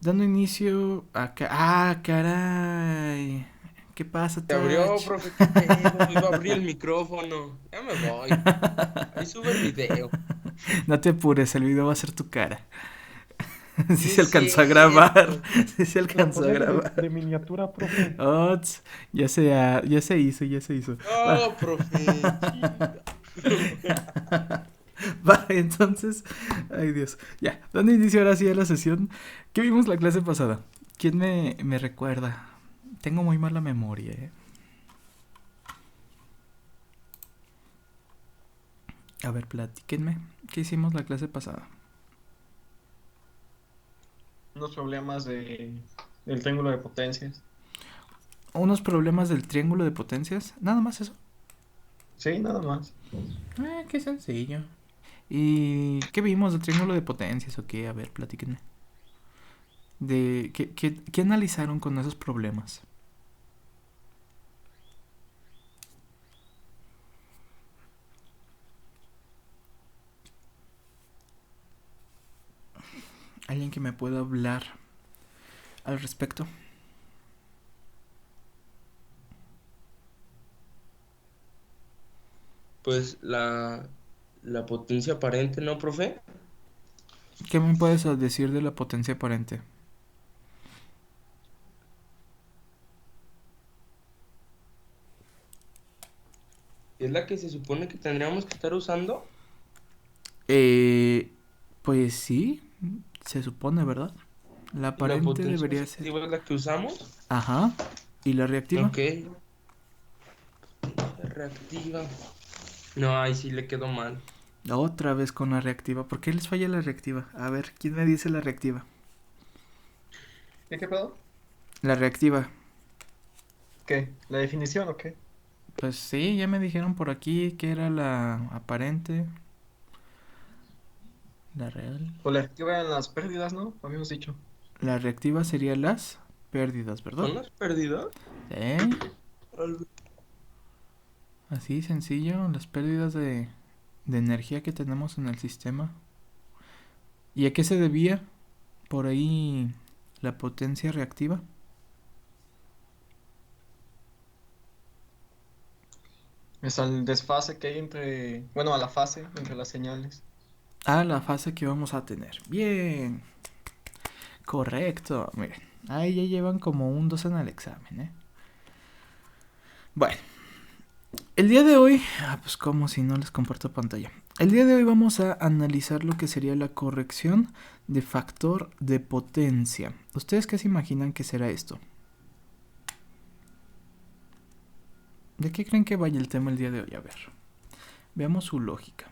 Dando inicio a... ¡Ah, caray! ¿Qué pasa, Se abrió, Touch? profe, qué pedo. Iba a abrir el micrófono. Ya me voy. Ahí sube el video. No te apures, el video va a ser tu cara. Sí No se es alcanzó a grabar. cierto. Sí se La alcanzó a pones grabar. de miniatura, profe. Oh, ya se hizo, ya se hizo. Va, No, profe. Chinga. va, entonces... Ay, Dios. Ya, dando inicio ahora sí a la sesión. ¿Qué vimos la clase pasada? ¿Quién me recuerda? Tengo muy mala memoria, ¿eh? A ver, platíquenme. ¿Qué hicimos la clase pasada? Unos problemas del triángulo de potencias. Unos problemas del triángulo de potencias. Nada más eso. Sí, nada más. Qué sencillo. ¿Y qué vimos del triángulo de potencias o qué? A ver, platíquenme. ¿Qué analizaron con esos problemas? ¿Alguien que me pueda hablar al respecto? Pues la potencia aparente, ¿no, profe? ¿Qué me puedes decir de la potencia aparente? Es la que se supone que tendríamos que estar usando. Eh, pues sí, se supone, ¿verdad? La Y la aparente potencia debería ser. reactiva es la que usamos. Ajá. ¿Y la reactiva? Ok. Reactiva. No, ahí sí le quedó mal. Otra vez con la reactiva. ¿Por qué les falla la reactiva? A ver, ¿quién me dice la reactiva? ¿Qué pedo? La reactiva. ¿Qué? ¿La definición o qué? Pues sí, ya me dijeron por aquí que era la aparente, la real. O la activa en las pérdidas, ¿no? Habíamos dicho. La reactiva sería las pérdidas, ¿verdad? ¿Son las pérdidas? Sí, así sencillo, las pérdidas de energía que tenemos en el sistema. ¿Y a qué se debía por ahí la potencia reactiva? Es al desfase que hay entre... Bueno, a la fase entre las señales. Ah, la fase que vamos a tener. Bien, correcto. Miren, ahí ya llevan como un 2 en el examen, ¿eh? Bueno, el día de hoy, pues como si no les comparto pantalla. El día de hoy vamos a analizar lo que sería la corrección de factor de potencia. ¿Ustedes qué se imaginan que será esto? ¿De qué creen que vaya el tema el día de hoy? A ver, veamos su lógica.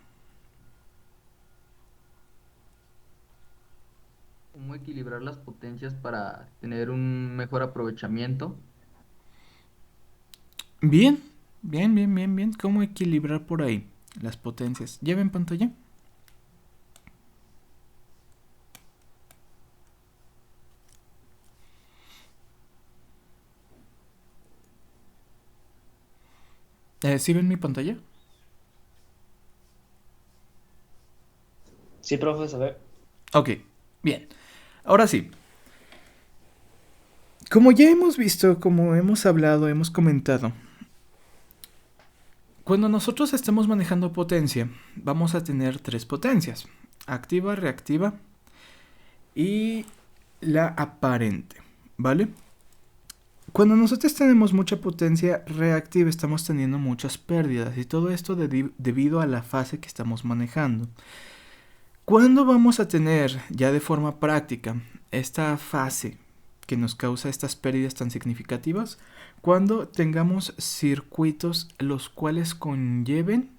Cómo equilibrar las potencias para tener un mejor aprovechamiento. Bien, bien. ¿Cómo equilibrar por ahí las potencias? ¿Ya ven pantalla? ¿Sí ven mi pantalla? Sí, profe, a ver. Ok, bien. Ahora sí. Como ya hemos visto, como hemos hablado, hemos comentado, cuando nosotros estemos manejando potencia, vamos a tener tres potencias: activa, reactiva y la aparente, ¿vale? Cuando nosotros tenemos mucha potencia reactiva, estamos teniendo muchas pérdidas y todo esto debido a la fase que estamos manejando. ¿Cuándo vamos a tener ya de forma práctica esta fase que nos causa estas pérdidas tan significativas? Cuando tengamos circuitos los cuales conlleven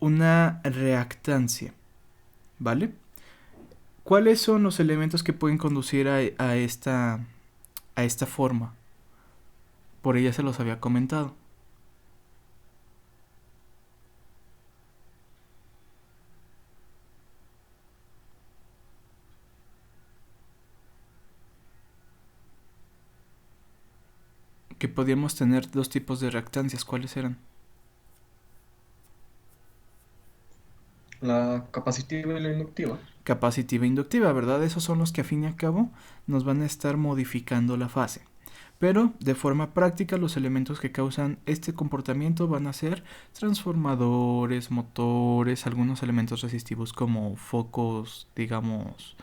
una reactancia, ¿vale? ¿Cuáles son los elementos que pueden conducir a esta forma? Por ella se los había comentado. Que podíamos tener dos tipos de reactancias. ¿Cuáles eran? La capacitiva y la inductiva. Capacitiva e inductiva, ¿verdad? Esos son los que a fin y a cabo nos van a estar modificando la fase. Pero de forma práctica los elementos que causan este comportamiento van a ser transformadores, motores, algunos elementos resistivos como focos, digamos,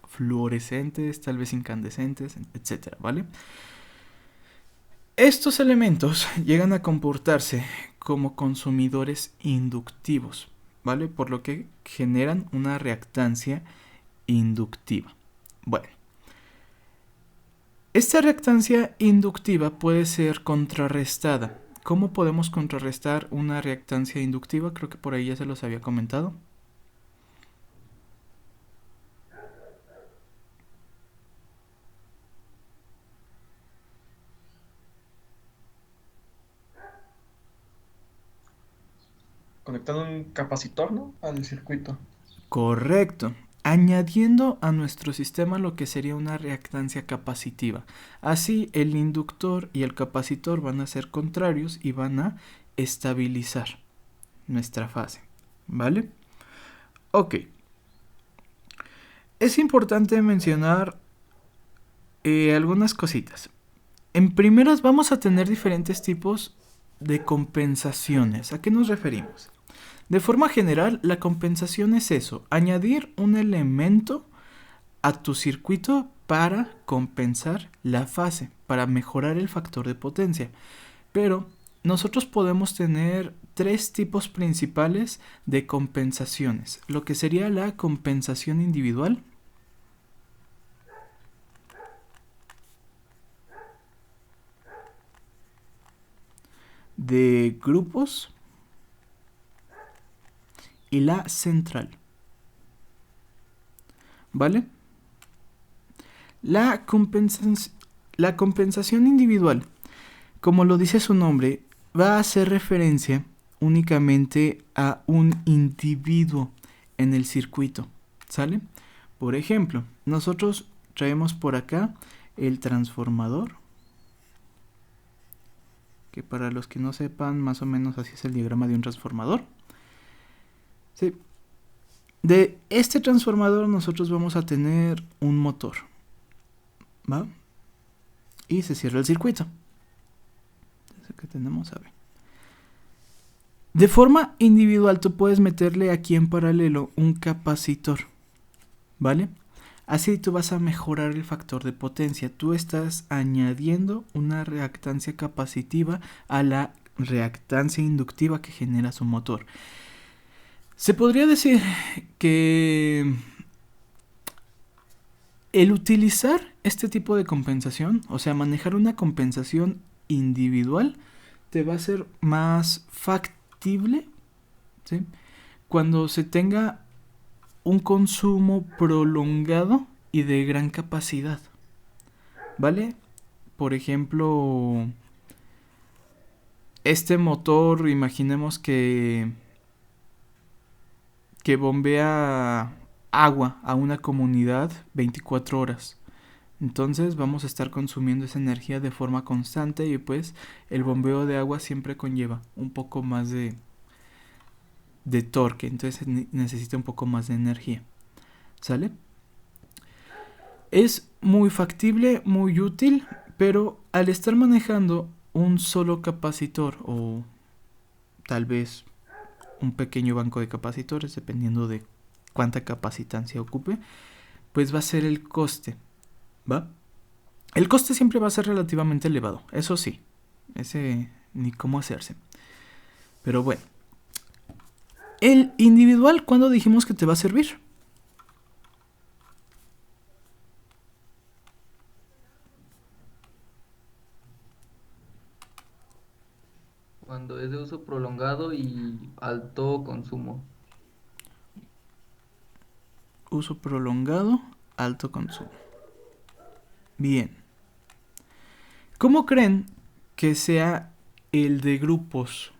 fluorescentes, tal vez incandescentes, etcétera, ¿vale? Estos elementos llegan a comportarse como consumidores inductivos, ¿vale? Por lo que generan una reactancia inductiva. Bueno, esta reactancia inductiva puede ser contrarrestada. ¿Cómo podemos contrarrestar una reactancia inductiva? Creo que por ahí ya se los había comentado. Conectando un capacitor, ¿no? Al circuito. Correcto. Añadiendo a nuestro sistema lo que sería una reactancia capacitiva. Así el inductor y el capacitor van a ser contrarios y van a estabilizar nuestra fase. ¿Vale? Ok. Es importante mencionar algunas cositas. En primeras vamos a tener diferentes tipos de compensaciones. ¿A qué nos referimos? De forma general, la compensación es eso, añadir un elemento a tu circuito para compensar la fase, para mejorar el factor de potencia. Pero nosotros podemos tener tres tipos principales de compensaciones, lo que sería la compensación individual, de grupos y la central. ¿Vale? La compensación individual, como lo dice su nombre, va a hacer referencia únicamente a un individuo en el circuito. ¿Sale? Por ejemplo, nosotros traemos por acá el transformador, que para los que no sepan, más o menos así es el diagrama de un transformador. Sí. De este transformador nosotros vamos a tener un motor, ¿va? Y se cierra el circuito. Entonces, ¿qué tenemos? A ver. De forma individual tú puedes meterle aquí en paralelo un capacitor, ¿vale? Así tú vas a mejorar el factor de potencia. Tú estás añadiendo una reactancia capacitiva a la reactancia inductiva que genera su motor. Se podría decir que el utilizar este tipo de compensación, o sea, manejar una compensación individual, te va a ser más factible, ¿sí? Cuando se tenga un consumo prolongado y de gran capacidad, ¿vale? Por ejemplo, este motor, imaginemos que bombea agua a una comunidad 24 horas. Entonces vamos a estar consumiendo esa energía de forma constante y pues el bombeo de agua siempre conlleva un poco más de torque, entonces necesita un poco más de energía. ¿Sale? Es muy factible, muy útil, pero al estar manejando un solo capacitor o tal vez un pequeño banco de capacitores, dependiendo de cuánta capacitancia ocupe, pues va a ser el coste, ¿va? El coste siempre va a ser relativamente elevado, eso sí, ese ni cómo hacerse. Pero bueno, el individual, ¿cuándo dijimos que te va a servir? Cuando es de uso prolongado y alto consumo. Uso prolongado, alto consumo. Bien. ¿Cómo creen que sea el de grupos?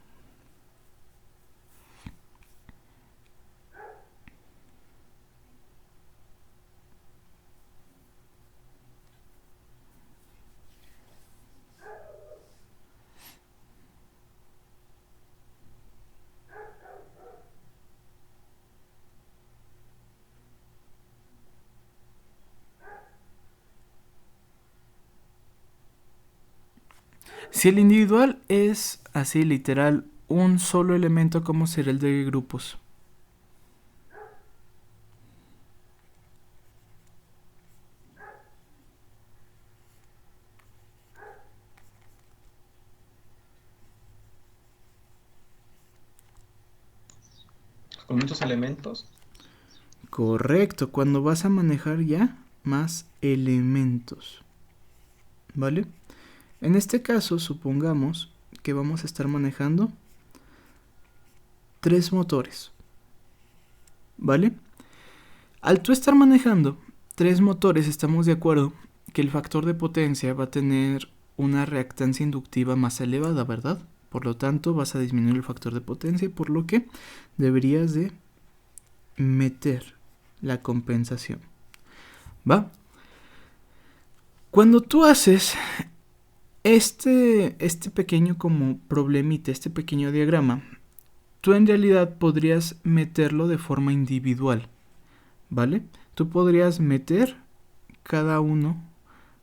Si el individual es así literal un solo elemento, ¿cómo será el de grupos? Con muchos elementos. Correcto, cuando vas a manejar ya más elementos, ¿vale? En este caso, supongamos que vamos a estar manejando 3 motores, ¿vale? Al tú estar manejando 3 motores, estamos de acuerdo que el factor de potencia va a tener una reactancia inductiva más elevada, ¿verdad? Por lo tanto, vas a disminuir el factor de potencia, por lo que deberías de meter la compensación, ¿va? Cuando tú haces este pequeño como problemita, este pequeño diagrama, tú en realidad podrías meterlo de forma individual, ¿vale? Tú podrías meter cada uno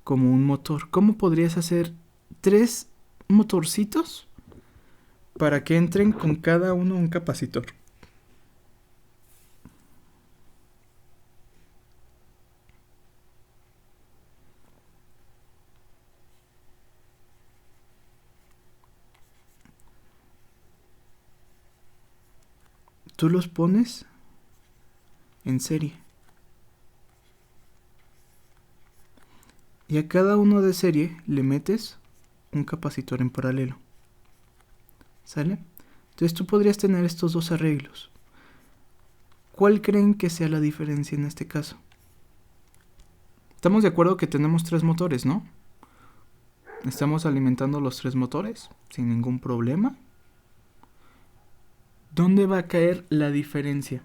como un motor. ¿Cómo podrías hacer 3 motorcitos para que entren con cada uno un capacitor? Tú los pones en serie. Y a cada uno de serie le metes un capacitor en paralelo. ¿Sale? Entonces tú podrías tener estos 2 arreglos. ¿Cuál creen que sea la diferencia en este caso? Estamos de acuerdo que tenemos 3 motores, ¿no? Estamos alimentando los 3 motores sin ningún problema. ¿Dónde va a caer la diferencia?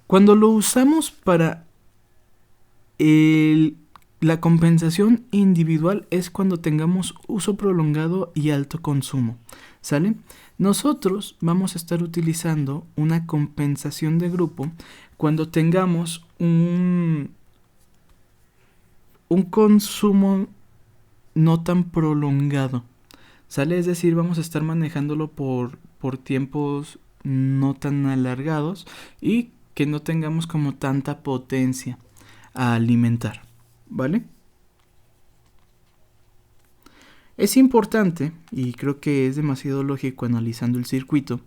Cuando lo usamos para la compensación individual es cuando tengamos uso prolongado y alto consumo, ¿sale? Nosotros vamos a estar utilizando una compensación de grupo cuando tengamos un consumo no tan prolongado, ¿sale? Es decir, vamos a estar manejándolo por tiempos no tan alargados y que no tengamos como tanta potencia a alimentar, ¿vale? Es importante, y creo que es demasiado lógico analizando el circuito,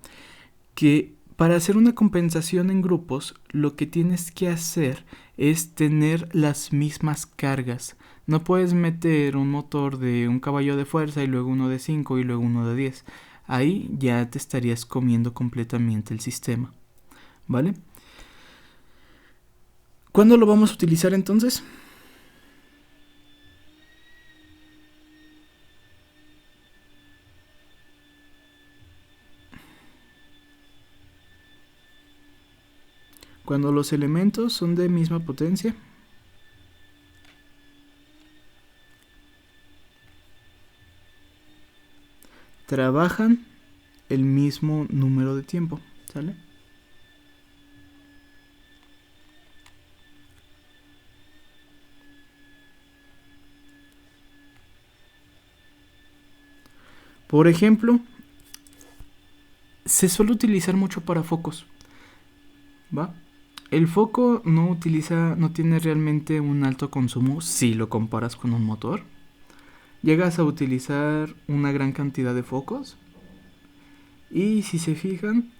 que para hacer una compensación en grupos, lo que tienes que hacer es tener las mismas cargas. No puedes meter un motor de 1 caballo de fuerza y luego uno de 5 y luego uno de 10. Ahí ya te estarías comiendo completamente el sistema, ¿vale? ¿Cuándo lo vamos a utilizar entonces? Cuando los elementos son de misma potencia. Trabajan el mismo número de tiempo, ¿sale? Por ejemplo, se suele utilizar mucho para focos, ¿va? El foco no tiene realmente un alto consumo si lo comparas con un motor. Llegas a utilizar una gran cantidad de focos y si se fijan,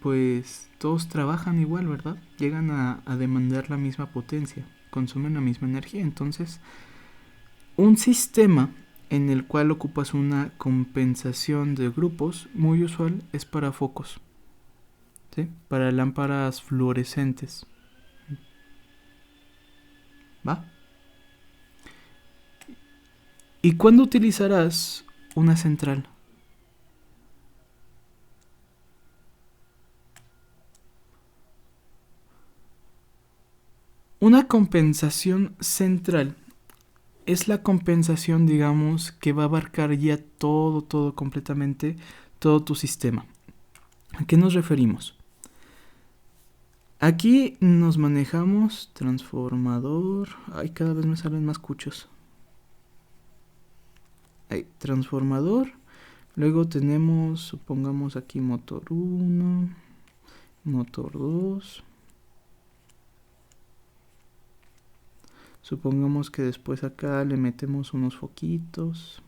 pues todos trabajan igual, ¿verdad? Llegan a demandar la misma potencia, consumen la misma energía. Entonces, un sistema en el cual ocupas una compensación de grupos muy usual es para focos, ¿sí? Para lámparas fluorescentes, ¿va? ¿Y cuándo utilizarás una central? Una compensación central es la compensación, digamos, que va a abarcar ya todo completamente, todo tu sistema. ¿A qué nos referimos? Aquí nos manejamos transformador. Ay, cada vez me salen más cuchos. Ahí, transformador. Luego tenemos, supongamos aquí motor 1, motor 2. Supongamos que después acá le metemos unos foquitos.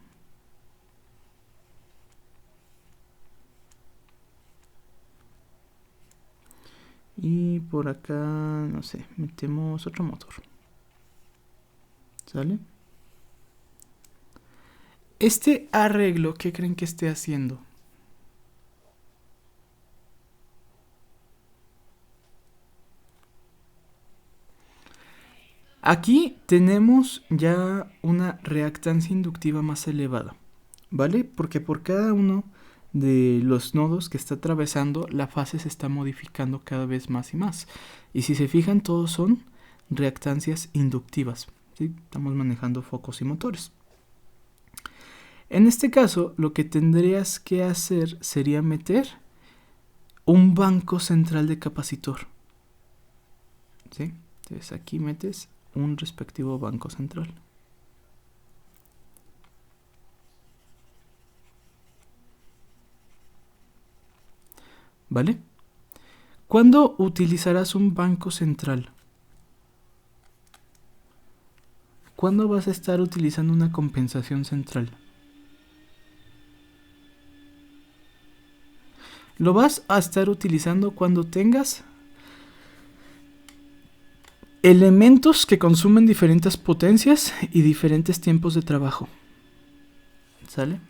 Y por acá, no sé, metemos otro motor. ¿Sale? Este arreglo, ¿qué creen que esté haciendo? Aquí tenemos ya una reactancia inductiva más elevada, ¿vale? Porque por cada uno de los nodos que está atravesando, la fase se está modificando cada vez más y más. Y si se fijan, todos son reactancias inductivas, ¿sí? Estamos manejando focos y motores. En este caso, lo que tendrías que hacer sería meter un banco central de capacitor, ¿sí? Entonces aquí metes un respectivo banco central. ¿Vale? ¿Cuándo utilizarás un banco central? ¿Cuándo vas a estar utilizando una compensación central? Lo vas a estar utilizando cuando tengas elementos que consumen diferentes potencias y diferentes tiempos de trabajo. ¿Sale?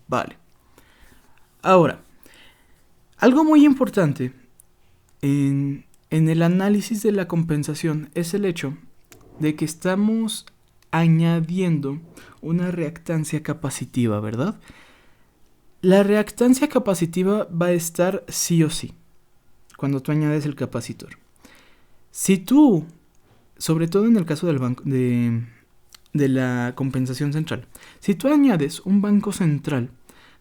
Vale. Ahora, algo muy importante en el análisis de la compensación es el hecho de que estamos añadiendo una reactancia capacitiva, ¿verdad? La reactancia capacitiva va a estar sí o sí cuando tú añades el capacitor. Si tú, sobre todo en el caso del banco de la compensación central, si tú añades un banco central,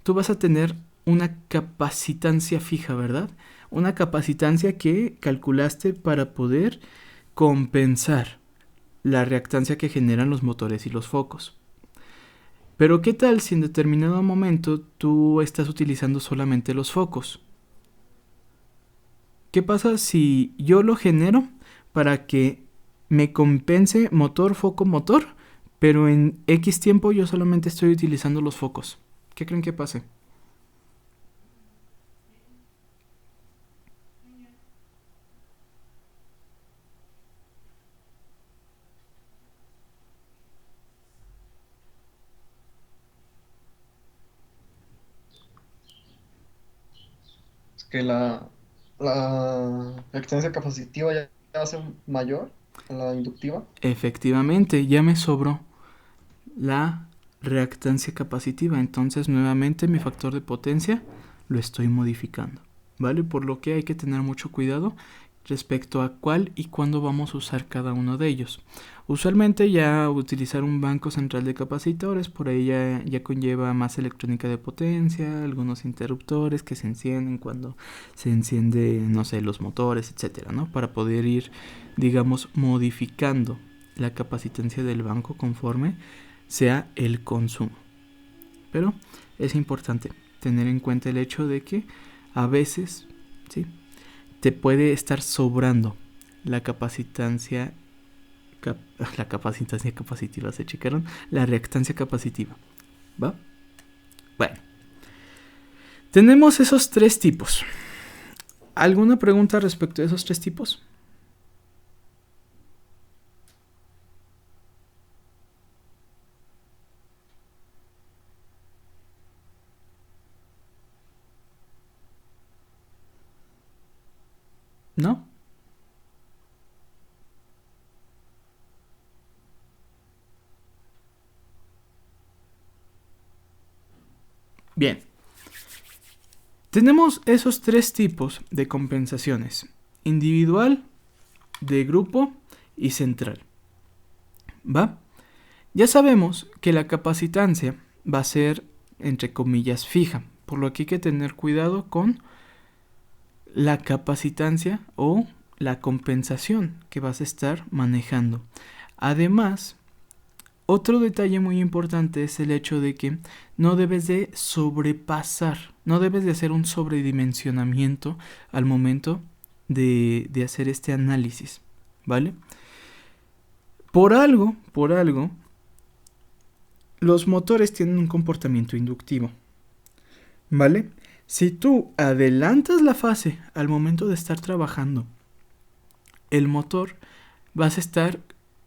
tú vas a tener una capacitancia fija, ¿verdad? Una capacitancia que calculaste para poder compensar la reactancia que generan los motores y los focos. Pero ¿qué tal si en determinado momento tú estás utilizando solamente los focos? ¿Qué pasa si yo lo genero para que me compense motor, foco, motor, pero en X tiempo yo solamente estoy utilizando los focos? ¿Qué creen que pase? Es que la reactancia capacitiva ya va a ser mayor a la inductiva. Efectivamente, ya me sobró la reactancia capacitiva. Entonces, nuevamente, mi factor de potencia lo estoy modificando, ¿vale? Por lo que hay que tener mucho cuidado respecto a cuál y cuándo vamos a usar cada uno de ellos. Usualmente ya utilizar un banco central de capacitores, por ahí ya conlleva más electrónica de potencia, algunos interruptores que se encienden cuando se enciende, no sé, los motores, etcétera, ¿no? Para poder ir, digamos, modificando la capacitancia del banco conforme sea el consumo. Pero es importante tener en cuenta el hecho de que a veces, ¿sí?, te puede estar sobrando la capacitancia capacitiva, ¿se checaron? La reactancia capacitiva, ¿va? Bueno, tenemos esos tres tipos. ¿Alguna pregunta respecto a esos tres tipos? ¿No? Bien. Tenemos esos tres tipos de compensaciones: individual, de grupo y central. ¿Va? Ya sabemos que la capacitancia va a ser, entre comillas, fija, por lo que hay que tener cuidado con la capacitancia o la compensación que vas a estar manejando. Además, otro detalle muy importante es el hecho de que no debes de sobrepasar, no debes de hacer un sobredimensionamiento al momento de hacer este análisis, ¿vale? Por algo, los motores tienen un comportamiento inductivo, ¿vale? Si tú adelantas la fase al momento de estar trabajando, el motor vas a estar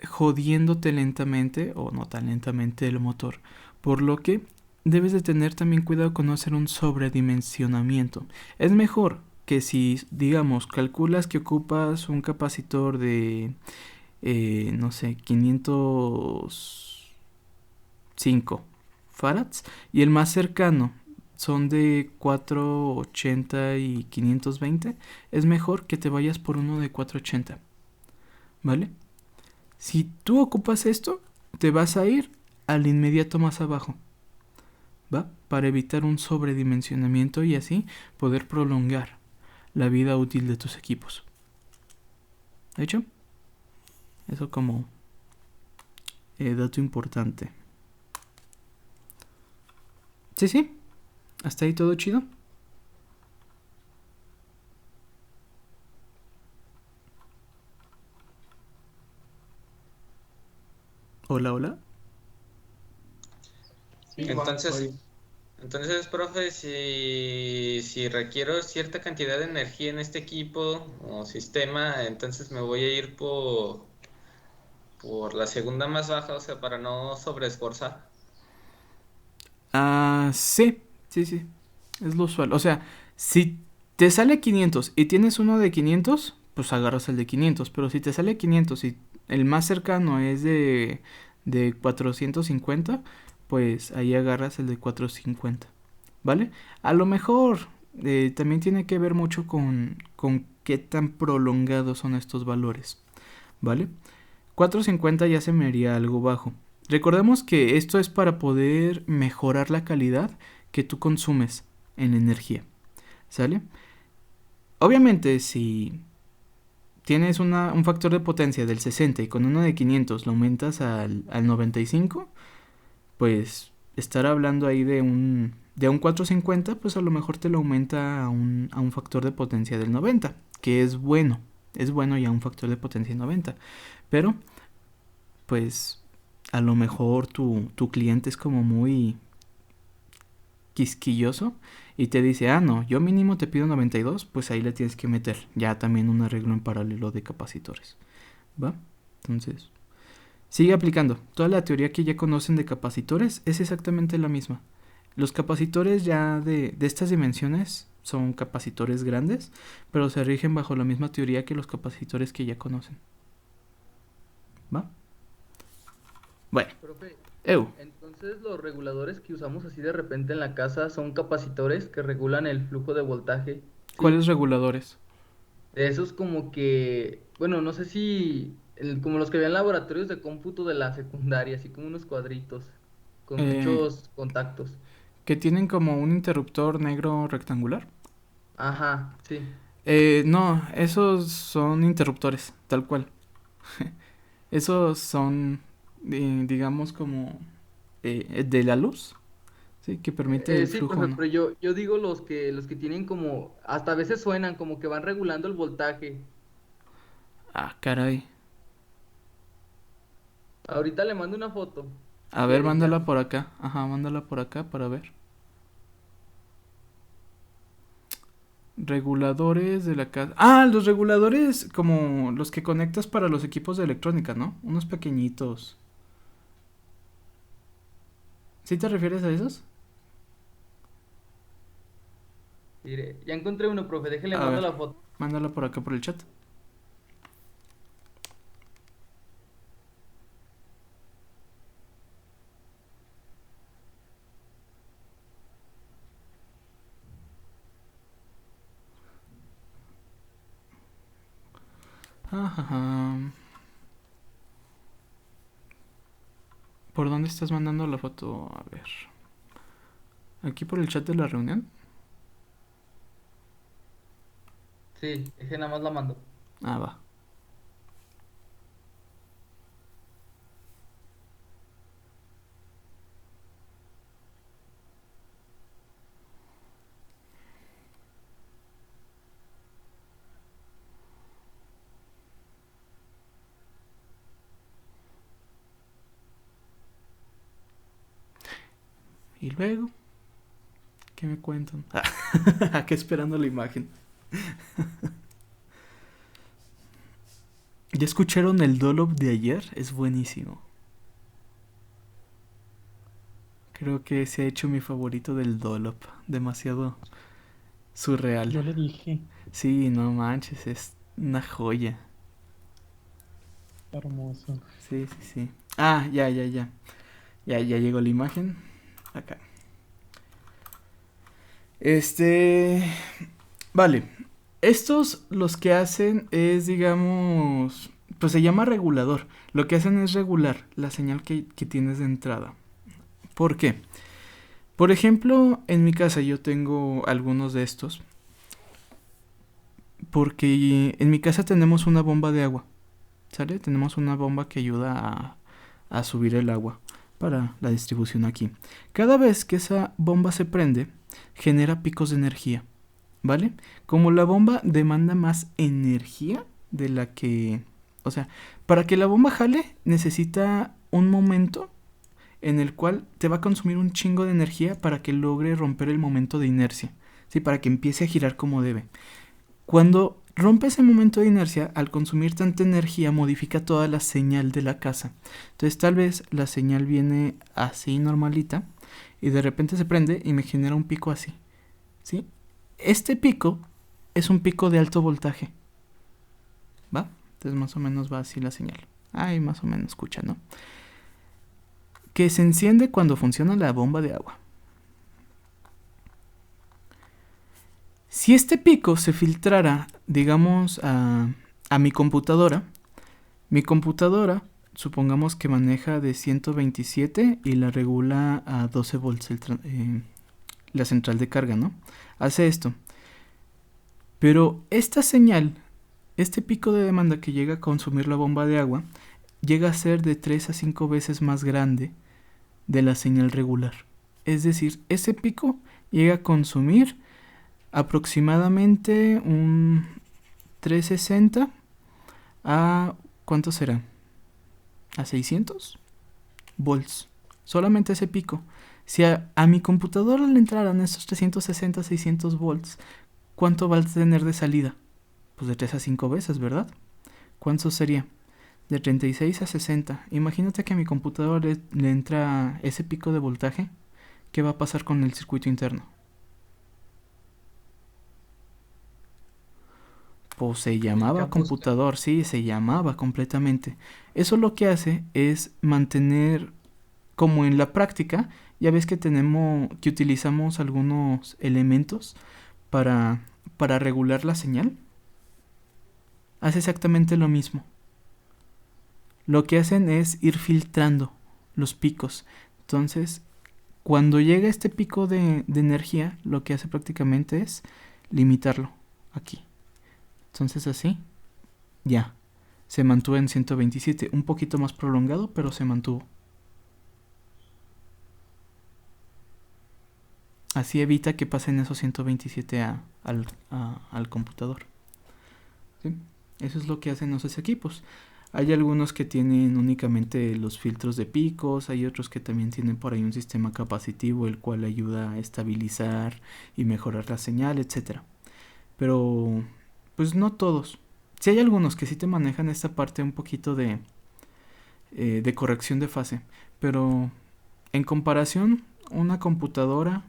jodiéndote lentamente o no tan lentamente el motor, por lo que debes de tener también cuidado con no hacer un sobredimensionamiento. Es mejor que si, digamos, calculas que ocupas un capacitor de, no sé, 505 farads y el más cercano son de 480 y 520, es mejor que te vayas por uno de 480, ¿vale? Si tú ocupas esto, te vas a ir al inmediato más abajo, ¿va? Para evitar un sobredimensionamiento y así poder prolongar la vida útil de tus equipos. ¿De hecho? Eso como dato importante. Sí. ¿Hasta ahí todo chido? Hola. Sí, Entonces, entonces, profe, si requiero cierta cantidad de energía en este equipo o sistema, entonces me voy a ir por la segunda más baja, o sea, para no sobreesforzar. Sí. Es lo usual. O sea, si te sale 500 y tienes uno de 500, pues agarras el de 500. Pero si te sale 500 y el más cercano es de 450, pues ahí agarras el de 450. ¿Vale? A lo mejor también tiene que ver mucho con qué tan prolongados son estos valores. ¿Vale? 450 ya se me haría algo bajo. Recordemos que esto es para poder mejorar la calidad que tú consumes en energía. ¿Sale? Obviamente, si tienes un factor de potencia del 60 y con uno de 500 lo aumentas al 95, pues estar hablando ahí de un 450, pues a lo mejor te lo aumenta a un factor de potencia del 90, que es bueno. Es bueno ya un factor de potencia de 90. Pero, pues, a lo mejor tu cliente es como muy quisquilloso y te dice, no, yo mínimo te pido 92, pues ahí le tienes que meter ya también un arreglo en paralelo de capacitores, ¿va? Entonces, sigue aplicando. Toda la teoría que ya conocen de capacitores es exactamente la misma. Los capacitores ya de estas dimensiones son capacitores grandes, pero se rigen bajo la misma teoría que los capacitores que ya conocen, ¿va? Bueno, Profe, eu. entonces los reguladores que usamos así de repente en la casa son capacitores que regulan el flujo de voltaje, ¿sí? ¿Cuáles reguladores? De esos como que, bueno, no sé si como los que había en laboratorios de cómputo de la secundaria, así como unos cuadritos con Eh, muchos contactos. que tienen como un interruptor negro rectangular. Ajá, sí. No, esos son interruptores, tal cual. Esos son, digamos, como de la luz, ¿sí? Que permite el Sí, flujo, profe, ¿no? pero yo digo los que tienen como, hasta a veces suenan como que van regulando el voltaje. Ah, caray. Ahorita le mando una foto. A Y ver, ahí ya. mándala por acá. Ajá, mándala por acá para ver. Reguladores de la casa. Ah, los reguladores como los que conectas para los equipos de electrónica, ¿no? Unos pequeñitos. ¿Sí te refieres a esos? Mire, ya encontré uno, profe, déjele A mando ver, la foto. mándala por acá por el chat. Ajá. ¿Por dónde estás mandando la foto? A ver. ¿Aquí por el chat de la reunión? Sí, deje nada más la mando. Ah, va. Y luego, ¿qué me cuentan? Aquí esperando la imagen. ¿Ya escucharon el Dolop de ayer? Es buenísimo. Creo que se ha hecho mi favorito del Dolop. Demasiado surreal. Yo le dije, Sí, no manches, es una joya. hermoso. Sí, sí, sí. Ah, ya. Ya llegó la imagen. Acá. Vale. Estos los que hacen es, digamos, pues se llama regulador. Lo que hacen es regular la señal que tienes de entrada. ¿Por qué? Por ejemplo, en mi casa yo tengo algunos de estos. Porque en mi casa tenemos una bomba de agua. ¿Sale? Tenemos una bomba que ayuda a subir el agua para la distribución aquí. Cada vez que esa bomba se prende, genera picos de energía. ¿Vale? Como la bomba demanda más energía de la que... O sea, para que la bomba jale necesita un momento en el cual te va a consumir un chingo de energía para que logre romper el momento de inercia. ¿Sí? Para que empiece a girar como debe. Cuando rompe ese momento de inercia, al consumir tanta energía, modifica toda la señal de la casa. Entonces tal vez la señal viene así normalita y de repente se prende y me genera un pico así. ¿Sí? Este pico es un pico de alto voltaje. ¿Va? Entonces más o menos va así la señal. Ahí más o menos escucha, ¿no? Que se enciende cuando funciona la bomba de agua. Si este pico se filtrara, digamos, a mi computadora, supongamos que maneja de 127 y la regula a 12 volts la central de carga, ¿no? Hace esto. Pero esta señal, este pico de demanda que llega a consumir la bomba de agua, llega a ser de 3 a 5 veces más grande de la señal regular. Es decir, ese pico llega a consumir aproximadamente un 360 a... ¿cuánto será? ¿A 600 volts? Solamente ese pico. Si a mi computadora le entraran estos 360, 600 volts, ¿cuánto va a tener de salida? Pues de 3 a 5 veces, ¿verdad? ¿Cuánto sería? De 36 a 60. Imagínate que a mi computadora le entra ese pico de voltaje. ¿Qué va a pasar con el circuito interno? Pues se llamaba computador, sí, se llamaba completamente. Eso lo que hace es mantener, como en la práctica, ya ves que que utilizamos algunos elementos para regular la señal. Hace exactamente lo mismo. Lo que hacen es ir filtrando los picos. Entonces, cuando llega este pico de energía, lo que hace prácticamente es limitarlo aquí. Entonces así, ya, se mantuvo en 127, un poquito más prolongado, pero se mantuvo. Así evita que pasen esos 127 al computador. ¿Sí? Eso es lo que hacen esos equipos. Hay algunos que tienen únicamente los filtros de picos, hay otros que también tienen por ahí un sistema capacitivo el cual ayuda a estabilizar y mejorar la señal, etcétera. Pero pues no todos. Sí hay algunos que sí te manejan esta parte un poquito de corrección de fase, pero en comparación, una computadora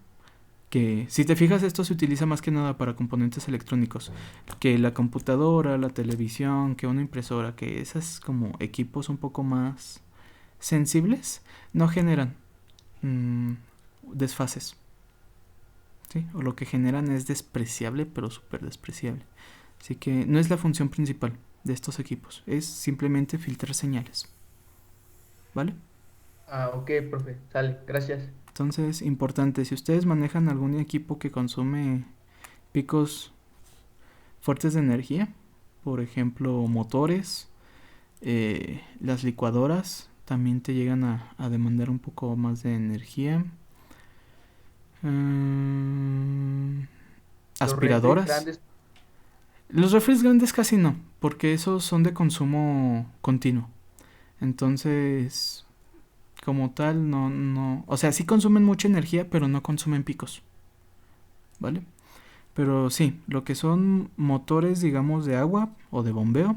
Que si te fijas, esto se utiliza más que nada para componentes electrónicos, que la computadora, la televisión, que una impresora, que esas como equipos un poco más sensibles no generan desfases, ¿sí? O lo que generan es despreciable, pero súper despreciable. Así que no es la función principal de estos equipos, es simplemente filtrar señales, ¿vale? Ah, ok, profe. Sale, gracias. Entonces, importante, si ustedes manejan algún equipo que consume picos fuertes de energía, por ejemplo, motores, las licuadoras también te llegan a demandar un poco más de energía. Los refres Aspiradoras. grandes. Los refres grandes casi no, porque esos son de consumo continuo. Entonces, como tal, no. O sea, sí consumen mucha energía, pero no consumen picos. ¿Vale? Pero sí, lo que son motores, digamos, de agua o de bombeo,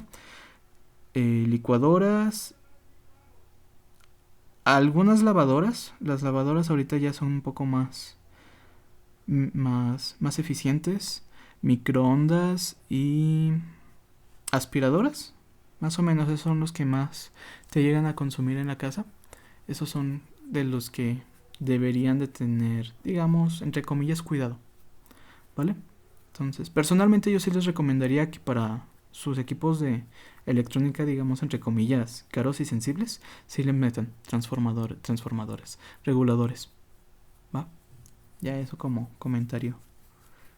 licuadoras, algunas lavadoras. Las lavadoras ahorita ya son un poco más eficientes. Microondas y aspiradoras. Más o menos esos son los que más te llegan a consumir en la casa. Esos son de los que deberían de tener, digamos, entre comillas, cuidado. ¿Vale? Entonces, personalmente yo sí les recomendaría que para sus equipos de electrónica, digamos, entre comillas, caros y sensibles, sí le metan transformadores, reguladores. ¿Va? Ya eso como comentario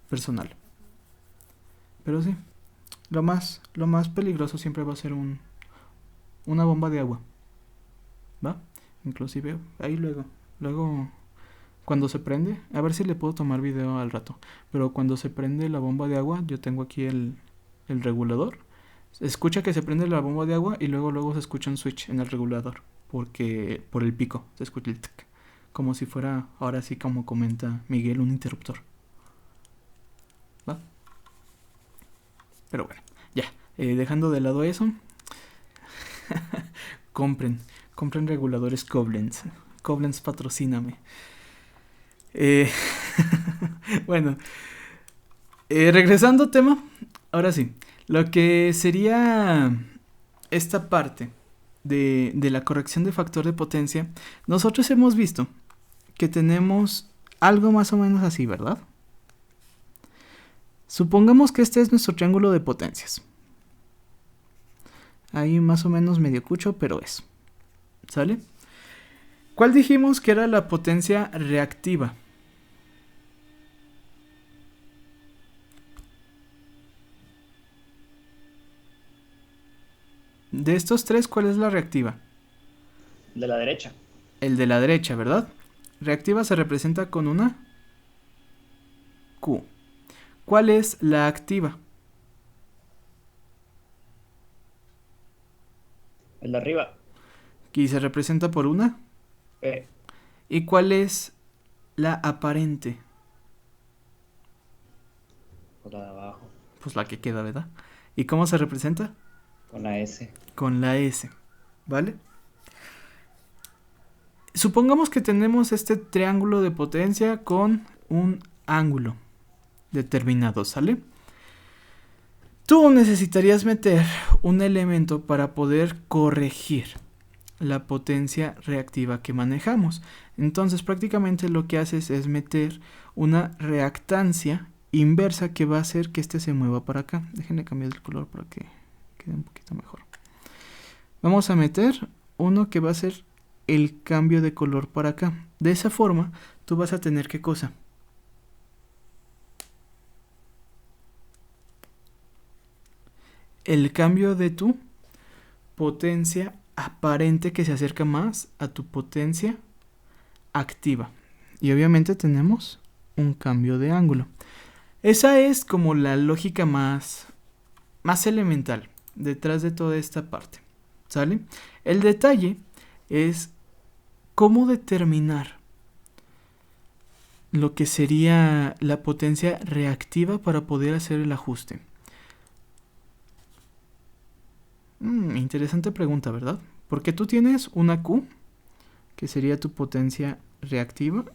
personal. Pero sí, lo más peligroso siempre va a ser una bomba de agua. ¿Va? Inclusive ahí luego cuando se prende, a ver si le puedo tomar video al rato, pero cuando se prende la bomba de agua, yo tengo aquí el regulador. Se escucha que se prende la bomba de agua y luego se escucha un switch en el regulador, porque por el pico se escucha el tic, como si fuera, ahora sí como comenta Miguel, un interruptor. ¿Va? Pero bueno, ya, dejando de lado eso, compren reguladores Koblenz. Koblenz, patrocíname. Bueno, regresando tema, ahora sí, lo que sería esta parte de la corrección de factor de potencia, nosotros hemos visto que tenemos algo más o menos así, ¿verdad? Supongamos que este es nuestro triángulo de potencias. Ahí más o menos medio cucho, pero es. ¿Sale? ¿Cuál dijimos que era la potencia reactiva? De estos tres, ¿cuál es la reactiva? De la derecha. El de la derecha, ¿verdad? Reactiva se representa con una Q. ¿Cuál es la activa? El de arriba. Aquí se representa por una P. ¿Y cuál es la aparente? Por la de abajo. Pues la que queda, ¿verdad? ¿Y cómo se representa? Con la S. Con la S, ¿vale? Supongamos que tenemos este triángulo de potencia con un ángulo determinado, ¿sale? Tú necesitarías meter un elemento para poder corregir la potencia reactiva que manejamos. Entonces prácticamente lo que haces es meter una reactancia inversa que va a hacer que este se mueva para acá. Déjenme cambiar el color para que quede un poquito mejor. Vamos a meter uno que va a ser el cambio de color para acá. De esa forma tú vas a tener ¿qué cosa? El cambio de tu potencia aparente que se acerca más a tu potencia activa. Y obviamente tenemos un cambio de ángulo. Esa es como la lógica más elemental detrás de toda esta parte. ¿Sale? El detalle es cómo determinar lo que sería la potencia reactiva para poder hacer el ajuste. Interesante pregunta, ¿verdad? Porque tú tienes una Q, que sería tu potencia reactiva,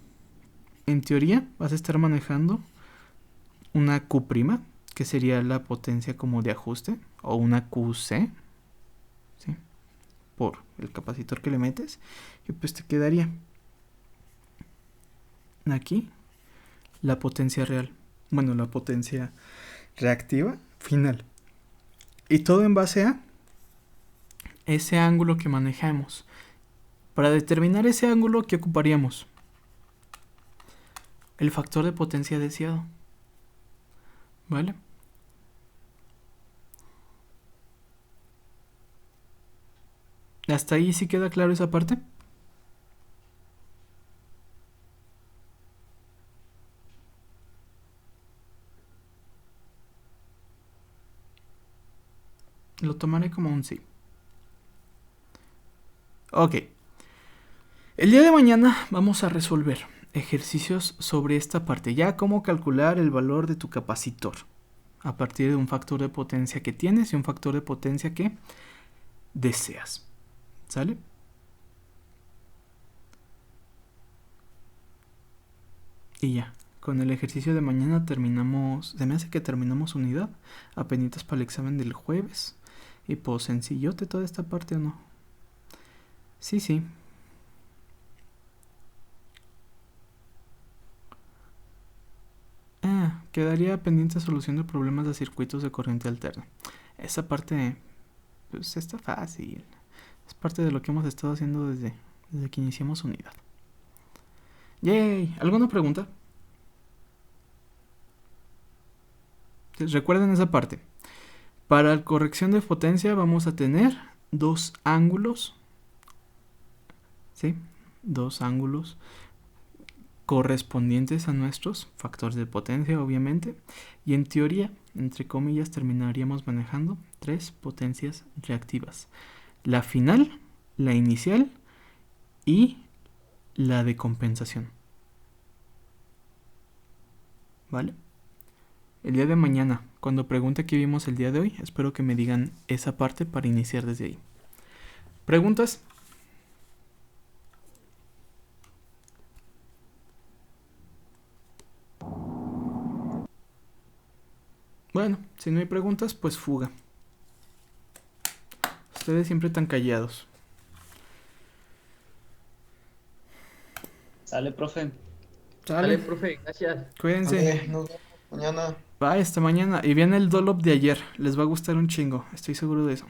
en teoría vas a estar manejando una Q', que sería la potencia como de ajuste, o una QC, ¿sí? Por el capacitor que le metes, y pues te quedaría aquí la potencia real, bueno, la potencia reactiva final, y todo en base a ese ángulo que manejamos. Para determinar ese ángulo, ¿qué ocuparíamos? El factor de potencia deseado, ¿vale? ¿Hasta ahí sí queda claro esa parte? Lo tomaré como un sí. Ok. El día de mañana vamos a resolver ejercicios sobre esta parte. Ya cómo calcular el valor de tu capacitor a partir de un factor de potencia que tienes y un factor de potencia que deseas. ¿Sale? Y ya. Con el ejercicio de mañana terminamos. Se me hace que terminamos unidad. Apenitas para el examen del jueves. Y pues sencillote toda esta parte, ¿o no? Sí, sí. Quedaría pendiente solución de problemas de circuitos de corriente alterna. Esa parte, pues está fácil. Es parte de lo que hemos estado haciendo desde que iniciamos unidad. ¡Yay! ¿Alguna pregunta? Recuerden esa parte. Para la corrección de potencia vamos a tener dos ángulos. ¿Sí? Dos ángulos correspondientes a nuestros factores de potencia, obviamente. Y en teoría, entre comillas, terminaríamos manejando tres potencias reactivas. La final, la inicial y la de compensación. ¿Vale? El día de mañana, cuando pregunte qué vimos el día de hoy, espero que me digan esa parte para iniciar desde ahí. ¿Preguntas? Bueno, si no hay preguntas, pues fuga. Ustedes siempre tan callados. Sale, profe. Dale, Sale, profe, gracias. cuídense. Vale, nos vemos mañana. Bye, hasta mañana. Y viene el dollop de ayer. Les va a gustar un chingo, estoy seguro de eso.